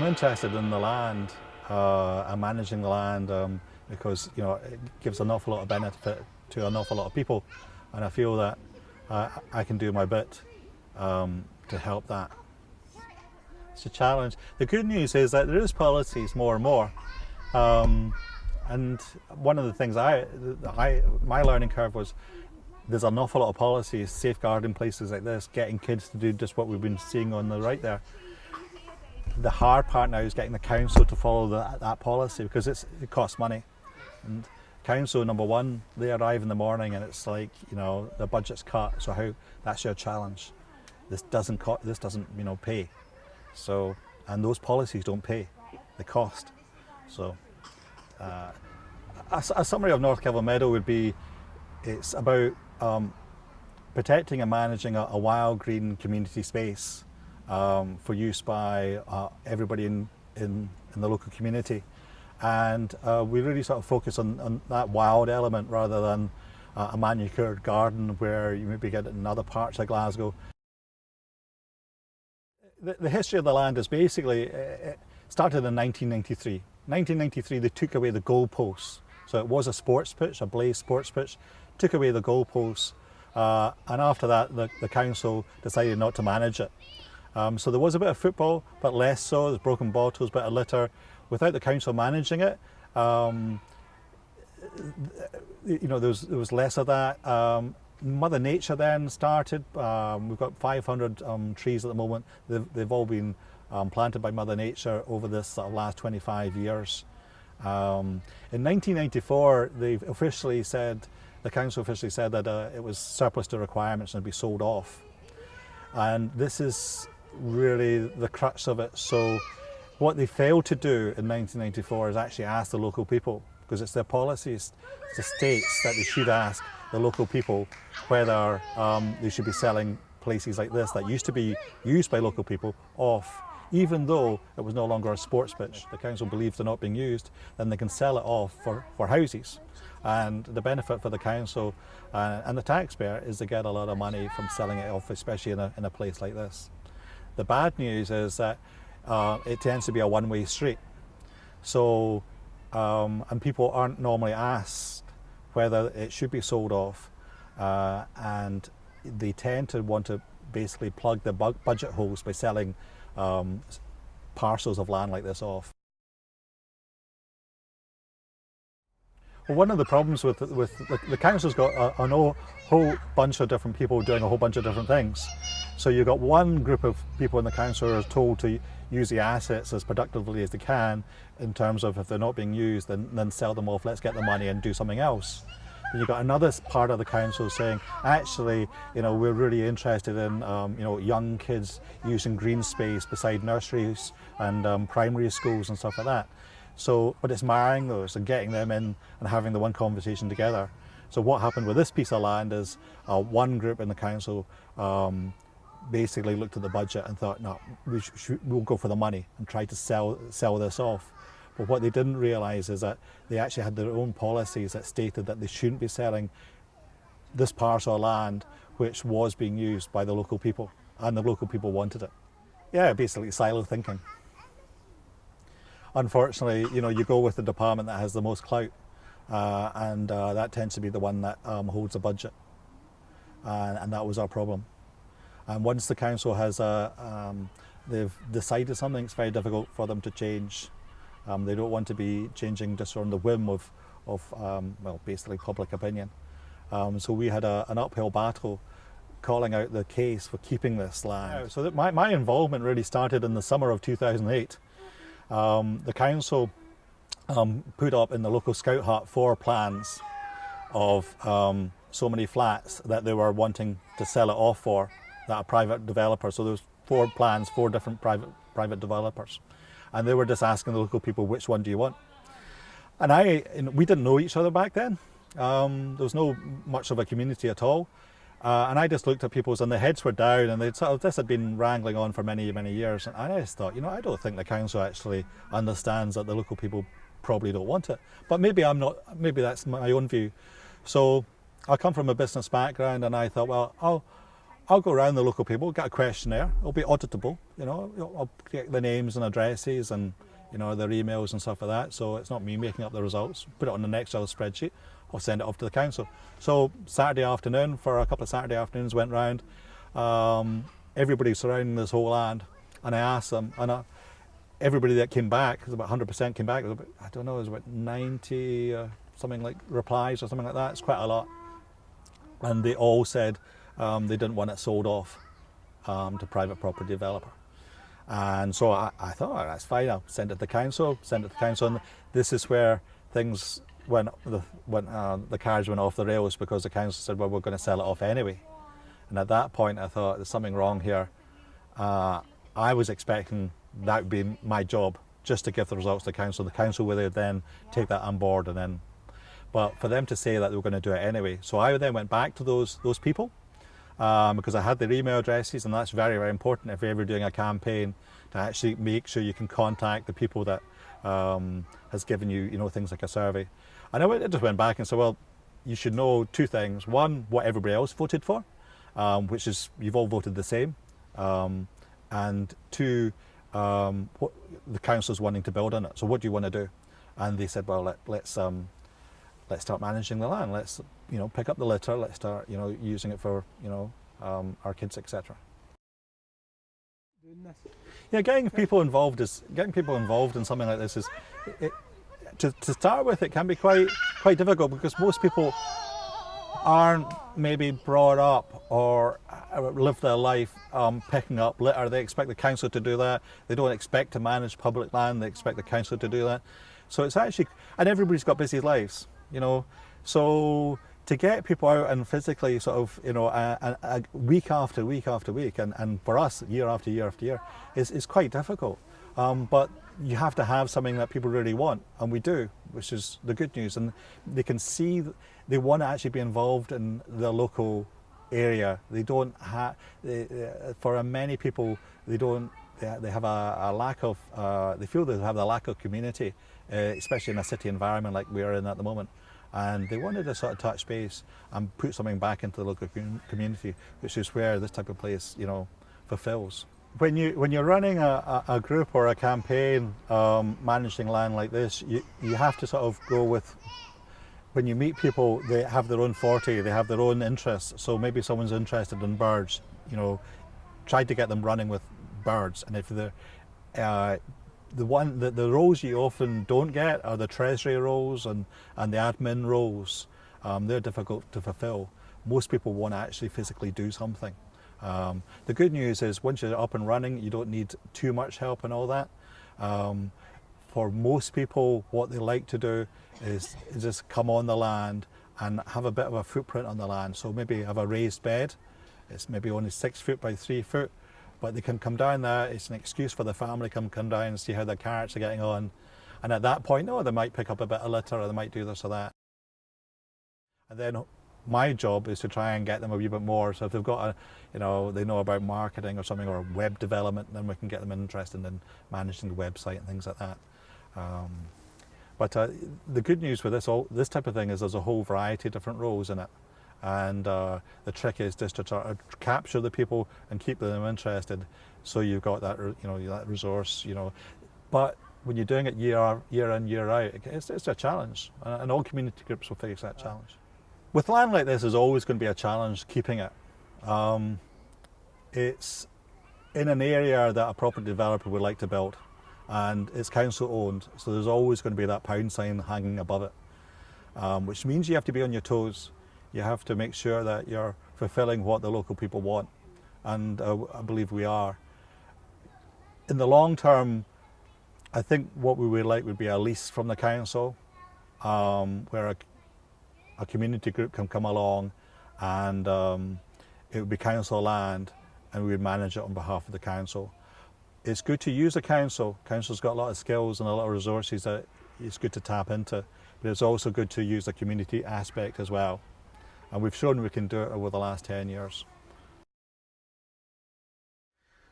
I'm interested in the land and managing the land because it gives an awful lot of benefit to an awful lot of people, and I feel that I can do my bit to help that. It's a challenge. The good news is that there is policies more and more, and one of the things my learning curve was there's an awful lot of policies safeguarding places like this, getting kids to do just what we've been seeing on the right there. The hard part now is getting the council to follow that policy, because it costs money. And council, number one, they arrive in the morning and it's like, the budget's cut, so that's your challenge. This doesn't pay. So, and those policies don't pay, they cost. So a summary of North Kelvin Meadow would be, it's about protecting and managing a wild green community space for use by everybody in the local community. And we really sort of focus on that wild element rather than a manicured garden where you maybe get it in other parts of Glasgow. The history of the land is basically, it started in 1993. 1993 they took away the goalposts. So it was a sports pitch, a blazed sports pitch, took away the goalposts, and after that the council decided not to manage it. So there was a bit of football, but less so. There's broken bottles, bit of litter. Without the council managing it, there was less of that. Mother Nature then started. We've got 500 trees at the moment. They've all been planted by Mother Nature over this last 25 years. In 1994, the council officially said that it was surplus to requirements and would be sold off. And this is really the crux of it. So what they failed to do in 1994 is actually ask the local people, because it's their policies, the states, that they should ask the local people whether they should be selling places like this that used to be used by local people off. Even though it was no longer a sports pitch, the council believes they're not being used, then they can sell it off for houses. And the benefit for the council and the taxpayer is to get a lot of money from selling it off, especially in a place like this. The bad news is that it tends to be a one-way street. So, and people aren't normally asked whether it should be sold off, and they tend to want to basically plug the budget holes by selling parcels of land like this off. Well, one of the problems with the council's got a whole bunch of different people doing a whole bunch of different things. So you've got one group of people in the council who are told to use the assets as productively as they can, in terms of if they're not being used, then sell them off, let's get the money and do something else. And you've got another part of the council saying, actually, we're really interested in young kids using green space beside nurseries and primary schools and stuff like that. So, but it's marrying those and getting them in and having the one conversation together. So what happened with this piece of land is one group in the council basically looked at the budget and thought, no, we'll go for the money and try to sell this off. But what they didn't realise is that they actually had their own policies that stated that they shouldn't be selling this parcel of land which was being used by the local people, and the local people wanted it. Yeah, basically silo thinking. Unfortunately, you go with the department that has the most clout, and that tends to be the one that holds the budget, and that was our problem. And once the council has they've decided something, it's very difficult for them to change. They don't want to be changing just on the whim of basically public opinion. So we had an uphill battle calling out the case for keeping this land. So that my involvement really started in the summer of 2008. The council put up in the local scout hut 4 plans of so many flats that they were wanting to sell it off for, that are private developers. So there was 4 plans, 4 different private developers, and they were just asking the local people, which one do you want? And we didn't know each other back then. There was no much of a community at all, and I just looked at people's, and their heads were down, and this had been wrangling on for many years, and I just thought, I don't think the council actually understands that the local people probably don't want it. But maybe that's my own view. So I come from a business background, and I thought, well, I'll go around the local people, get a questionnaire. It'll be auditable, you know. I'll get the names and addresses and, you know, their emails and stuff like that. So it's not me making up the results. Put it on an Excel spreadsheet. I'll send it off to the council. So Saturday afternoon, for a couple of Saturday afternoons, went round. Everybody surrounding this whole land, and I asked them, and everybody that came back, it was about 100% came back. It was about, I don't know, it was about 90 something like replies or something like that. It's quite a lot, and they all said they didn't want it sold off to private property developer. And so I thought, oh, that's fine. I'll send it to the council. And this is where things went. The carriage went off the rails, because the council said, well, we're going to sell it off anyway. And at that point, I thought there's something wrong here. I was expecting that would be my job, just to give the results to the council. The council would then take that on board, and then. But for them to say that they were going to do it anyway, so I then went back to those people. Because I had their email addresses, and that's very, very important if you're ever doing a campaign, to actually make sure you can contact the people that has given you, you know, things like a survey. And I just went back and said, well, you should know two things. One, what everybody else voted for, which is you've all voted the same. And two, what the council's wanting to build on it. So what do you want to do? And they said, well, let's start managing the land. Let's, you know, pick up the litter. Let's start, you know, using it for, you know, our kids, etc. Yeah, getting people involved in something like this is, to start with, it can be quite difficult, because most people aren't maybe brought up or live their life picking up litter. They expect the council to do that. They don't expect to manage public land. They expect the council to do that. So it's actually, and everybody's got busy lives, you know. So to get people out and physically sort of, you know, a week after week after week, and for us, year after year after year, is quite difficult. But you have to have something that people really want, and we do, which is the good news. And they can see they want to actually be involved in the local area. They don't have, for many people, they have a lack of, they feel they have a lack of community, especially in a city environment like we are in at the moment. And they wanted to sort of touch base and put something back into the local community, which is where this type of place, you know, fulfills. When you're running a group or a campaign managing land like this, you have to sort of go with, when you meet people, they have their own forte, they have their own interests. So maybe someone's interested in birds, you know, try to get them running with birds. And if they're the roles you often don't get are the treasury roles and the admin roles. They're difficult to fulfill. Most people want to actually physically do something. The good news is once you're up and running, you don't need too much help and all that. For most people, what they like to do is just come on the land and have a bit of a footprint on the land. So maybe have a raised bed. It's maybe only 6 foot by 3 foot. But they can come down there. It's an excuse for the family to come down and see how their carrots are getting on. And at that point, they might pick up a bit of litter, or they might do this or that. And then my job is to try and get them a wee bit more. So if they've got they know about marketing or something, or web development, then we can get them interested in managing the website and things like that. But the good news with this type of thing is there's a whole variety of different roles in it. And the trick is just to try to capture the people and keep them interested, so you've got that, that resource, But when you're doing it year in, year out, it's a challenge, and all community groups will face that challenge. With land like this, there's always going to be a challenge keeping it. It's in an area that a property developer would like to build, and it's council owned, so there's always going to be that pound sign hanging above it, which means you have to be on your toes. You have to make sure that you're fulfilling what the local people want, and I believe we are. In the long term, I think what we would like would be a lease from the council, where a community group can come along, and it would be council land, and we would manage it on behalf of the council. It's good to use the council. Council's got a lot of skills and a lot of resources that it's good to tap into, but it's also good to use the community aspect as well. And we've shown we can do it over the last 10 years.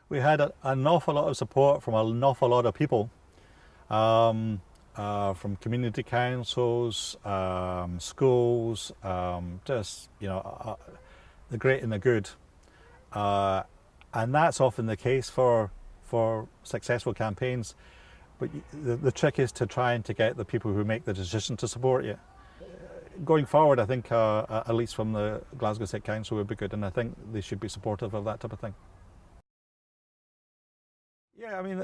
We had an awful lot of support from an awful lot of people, from community councils, schools, just, the great and the good. And that's often the case for successful campaigns. But the trick is to try and to get the people who make the decision to support you. Going forward, I think at least from the Glasgow City Council would be good, and I think they should be supportive of that type of thing. Yeah, I mean,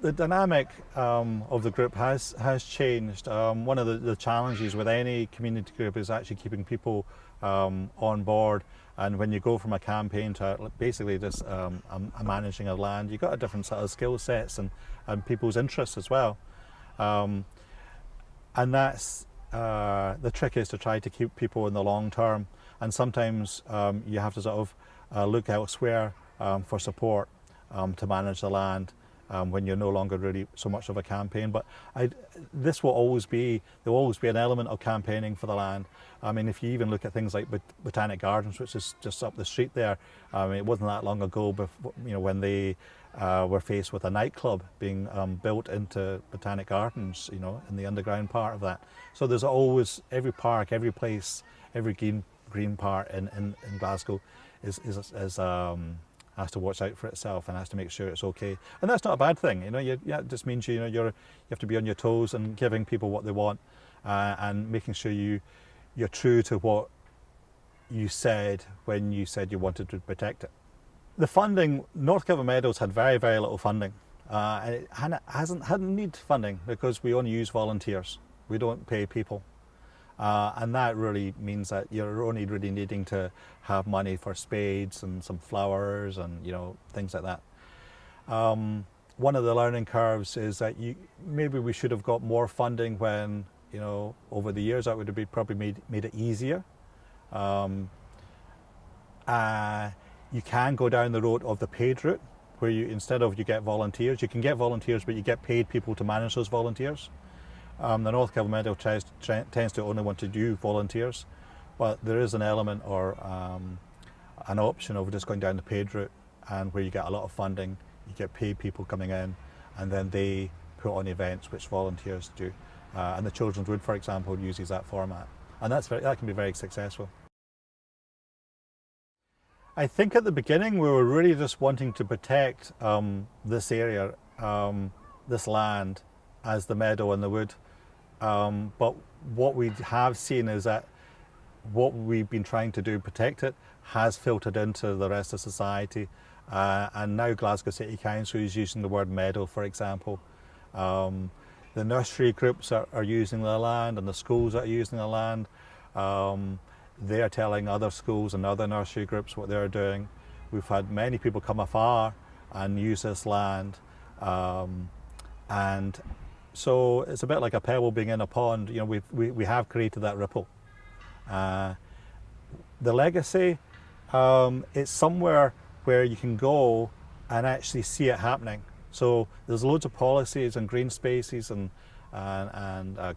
the dynamic of the group has changed. One of the challenges with any community group is actually keeping people on board. And when you go from a campaign to basically just managing a land, you've got a different set of skill sets and people's interests as well. And that's the trick, is to try to keep people in the long term. And sometimes you have to sort of look elsewhere for support to manage the land when you're no longer really so much of a campaign. But there will always be an element of campaigning for the land. I mean, if you even look at things like Botanic Gardens, which is just up the street there, it wasn't that long ago before, when they were faced with a nightclub being built into Botanic Gardens, in the underground part of that. So there's always, every park, every place, every green part in Glasgow has to watch out for itself and has to make sure it's okay. And that's not a bad thing, it just means you have to be on your toes and giving people what they want, and making sure you're true to what you said when you said you wanted to protect it. The funding, North Kelvin Meadows had very, very little funding. And it hadn't need funding because we only use volunteers. We don't pay people. And that really means that you're only really needing to have money for spades and some flowers and things like that. One of the learning curves is that maybe we should have got more funding when over the years. That would have probably made it easier. You can go down the road of the paid route, where instead of you get volunteers, you can get volunteers, but you get paid people to manage those volunteers. The North Kelvin Meadow tends to only want to do volunteers, but there is an element or an option of just going down the paid route, and where you get a lot of funding, you get paid people coming in, and then they put on events which volunteers do. And the Children's Wood, for example, uses that format, and that can be very successful. I think at the beginning we were really just wanting to protect this area, this land, as the meadow and the wood. But what we have seen is that what we've been trying to do, protect it, has filtered into the rest of society. And now Glasgow City Council is using the word meadow, for example. The nursery groups are using the land, and the schools are using the land. They're telling other schools and other nursery groups what they're doing. We've had many people come afar and use this land. And so it's a bit like a pebble being in a pond. We have created that ripple. The legacy, it's somewhere where you can go and actually see it happening. So there's loads of policies and green spaces and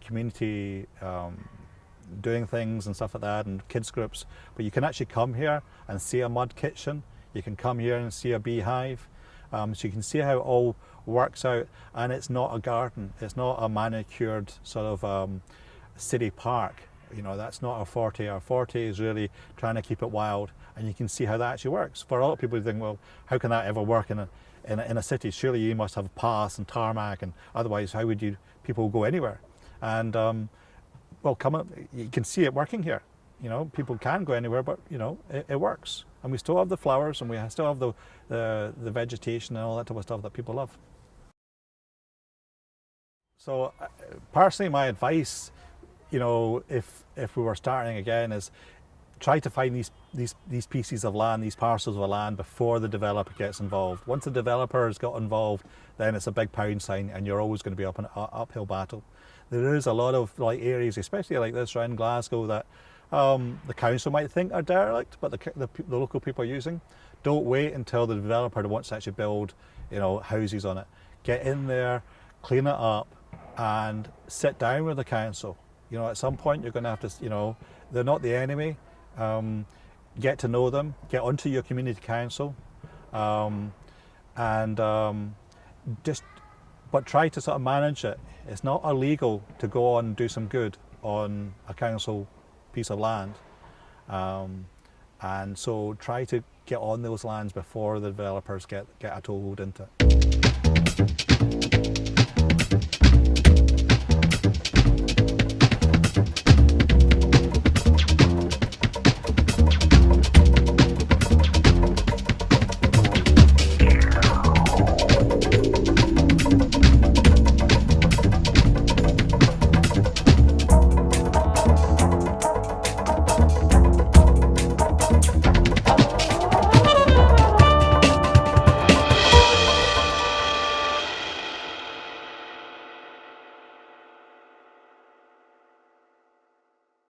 community doing things and stuff like that, and kids groups. But you can actually come here and see a mud kitchen. You can come here and see a beehive. So you can see how it all works out, and it's not a garden. It's not a manicured sort of city park. That's not our forte. Our forte is really trying to keep it wild, and you can see how that actually works. For a lot of people who think, well, how can that ever work in a city? Surely you must have paths and tarmac, and otherwise how would people go anywhere? And well, come on, you can see it working here. People can go anywhere, but it works, and we still have the flowers, and we still have the vegetation and all that type of stuff that people love. So personally, my advice, if we were starting again, is try to find these pieces of land, these parcels of land, before the developer gets involved. Once the developer has got involved, then it's a big pound sign, and you're always going to be up an uphill battle. There is a lot of areas, especially like this around Glasgow, that the council might think are derelict, but the local people are using. Don't wait until the developer wants to actually build, houses on it. Get in there, clean it up, and sit down with the council. At some point you're going to have to, they're not the enemy. Get to know them, get onto your community council, but try to sort of manage it. It's not illegal to go on and do some good on a council piece of land, And so try to get on those lands before the developers get a toehold into it.